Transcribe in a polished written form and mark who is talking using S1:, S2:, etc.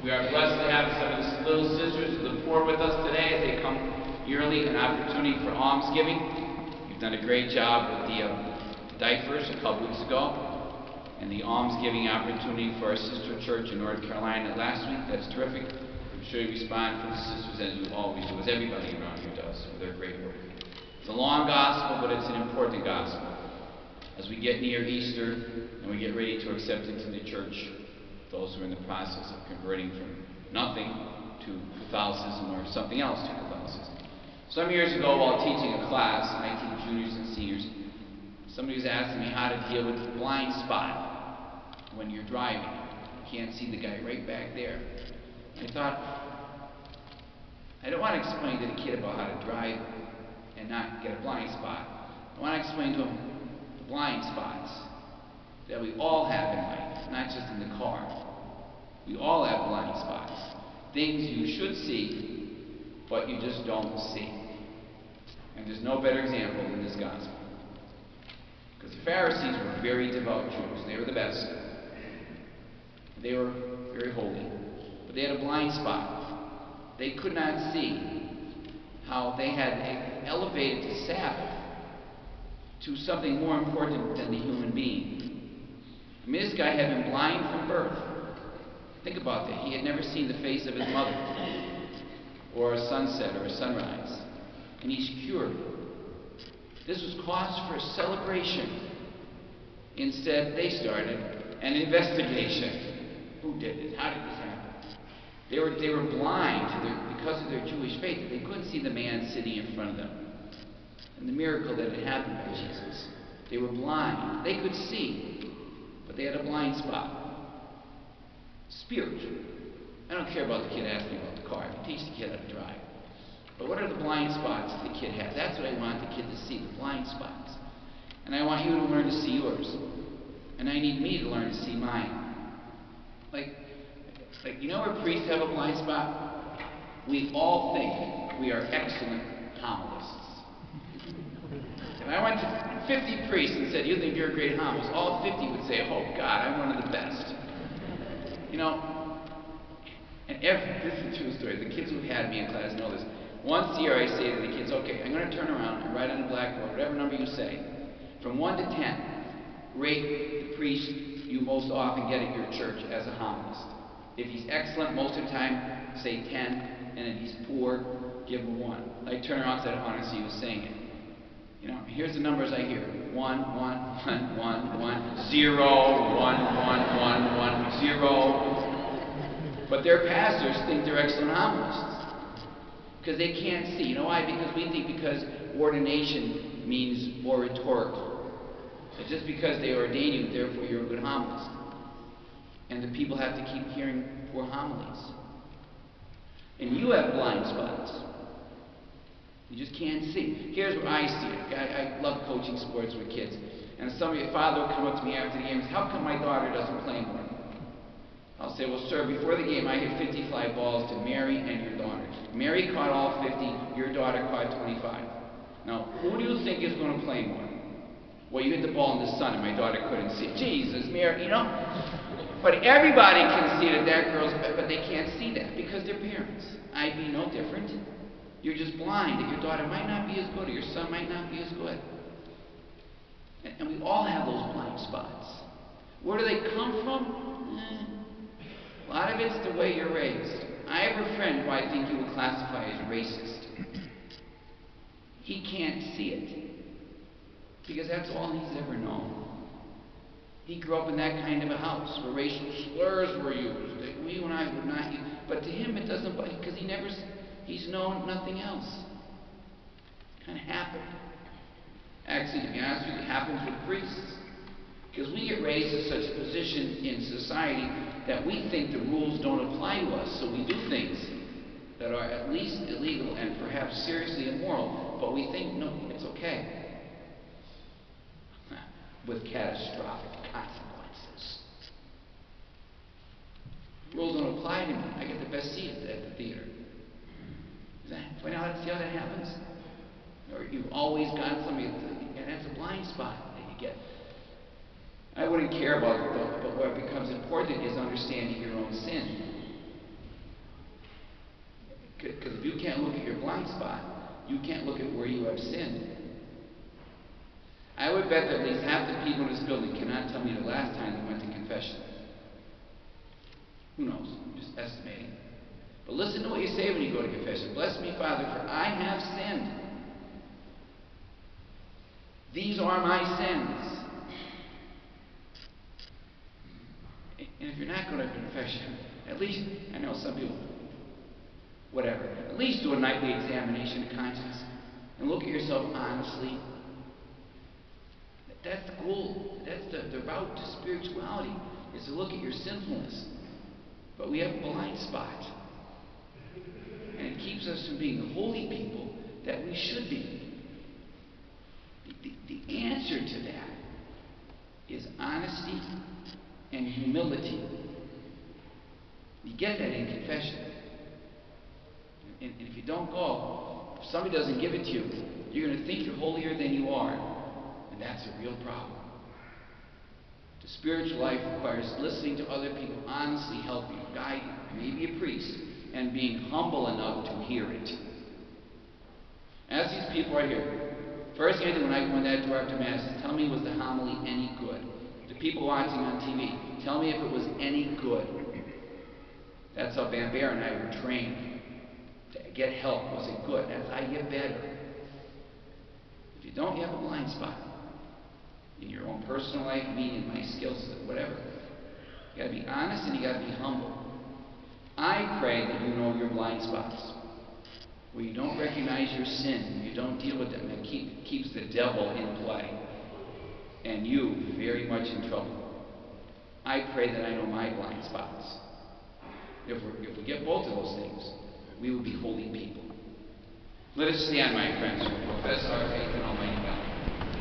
S1: We are blessed to have some of the little sisters of the poor with us today as they come yearly, an opportunity for almsgiving. You've done a great job with the diapers a couple weeks ago, and the almsgiving opportunity for our sister church in North Carolina last week. That's terrific. I'm sure you respond for the sisters as you always do, as everybody around here does, for their great work. It's a long gospel, but it's an important gospel. As we get near Easter and we get ready to accept into the church those who are in the process of converting from nothing to Catholicism or something else to Catholicism. Some years ago, while teaching a class, and I teach juniors and seniors, somebody was asking me how to deal with the blind spot when you're driving. You can't see the guy right back there. I thought, I don't want to explain to the kid about how to drive and not get a blind spot. I want to explain to him the blind spots that we all have in life, not just in the car. We all have blind spots. Things you should see, but you just don't see. And there's no better example than this gospel. Because the Pharisees were very devout Jews. They were the best. They were very holy. But they had a blind spot. They could not see how they had elevated the Sabbath to something more important than the human being. I mean, this guy had been blind from birth. Think about that. He had never seen the face of his mother, or a sunset, or a sunrise. And he's cured. This was cause for a celebration. Instead, they started an investigation. Who did it? How did this happen? They were blind because of their Jewish faith, that they couldn't see the man sitting in front of them and the miracle that had happened by Jesus. They were blind. They could see, but they had a blind spot. Spiritual. I don't care about the kid asking about the car. I can teach the kid how to drive. But what are the blind spots that the kid has? That's what I want the kid to see, the blind spots. And I want you to learn to see yours. And I need me to learn to see mine. Like you know where priests have a blind spot? We all think we are excellent homilists. If I went to 50 priests and said, you think you're a great homilist, all 50 would say, oh God, I'm one of the best. You know, and this is a true story. The kids who've had me in class know this. Once a year I say to the kids, okay, I'm going to turn around and write on the blackboard whatever number you say. From 1 to 10, rate the priest you most often get at your church as a homilist. If he's excellent most of the time, say 10, and if he's poor, give him 1. I turn around and say, I want to see you saying it. You know, here's the numbers I hear. 1, 1, 1, 1, 1, 0, 1, 1, 1, 1, 0. But their pastors think they're excellent homilists. Because they can't see. You know why? Because we think because ordination means oratorical. That just because they ordain you, therefore you're a good homilist. And the people have to keep hearing poor homilies. And you have blind spots. You just can't see. Here's where I see it. I love coaching sports with kids. And somebody, a father will come up to me after the game and say, how come my daughter doesn't play more? I'll say, well, sir, before the game I hit 50 fly balls to Mary and your daughter. Mary caught all 50, your daughter caught 25. Now, who do you think is going to play more? Well, you hit the ball in the sun and my daughter couldn't see. Jesus, Mary, you know. But everybody can see that girl's, but they can't see that because they're parents. I'd be no different. You're just blind that your daughter might not be as good or your son might not be as good. And we all have those blind spots. Where do they come from? A lot of it's the way you're raised. I have a friend who I think you would classify as racist. He can't see it because that's all he's ever known. He grew up in that kind of a house where racial slurs were used that we and I would not use. But to him it doesn't, because he's known nothing else. It kind of happened. Actually, to be honest with you, it happens with priests. Because we get raised to such a position in society that we think the rules don't apply to us. So we do things that are at least illegal and perhaps seriously immoral, but we think, no, it's okay. With catastrophic consequences. Rules don't apply to me. I get the best seat at the theater. See how that happens? Or you've always got somebody, and that's a blind spot that you get. I wouldn't care about it, but what becomes important is understanding your own sin. Because if you can't look at your blind spot, you can't look at where you have sinned. I would bet that at least half the people in this building cannot tell me the last time they went to confession. Who knows? I'm just estimating. But listen to what you say when you go to confession. Bless me, Father, for I have sinned. These are my sins. And if you're not going to confession, at least, I know some people, whatever, at least do a nightly examination of conscience and look at yourself honestly. That's the goal. That's the route to spirituality, is to look at your sinfulness. But we have a blind spot. And it keeps us from being the holy people that we should be. The answer to that is honesty and humility. You get that in confession. And if you don't go, if somebody doesn't give it to you, you're going to think you're holier than you are. And that's a real problem. The spiritual life requires listening to other people honestly help you, guide you, maybe a priest, and being humble enough to hear it. As these people right here, first thing I do when I go in that door after Mass is tell me, was the homily any good? The people watching on TV, tell me if it was any good. That's how Van Bear and I were trained to get help. Was it good? As I get better. If you don't, you have a blind spot in your own personal life, me and my skills, whatever. You got to be honest and you got to be humble. I pray that you know your blind spots, where you don't recognize your sin, you don't deal with them. That keeps the devil in play, and you very much in trouble. I pray that I know my blind spots. If we get both of those things, we will be holy people. Let us stand, my friends, to profess our faith in Almighty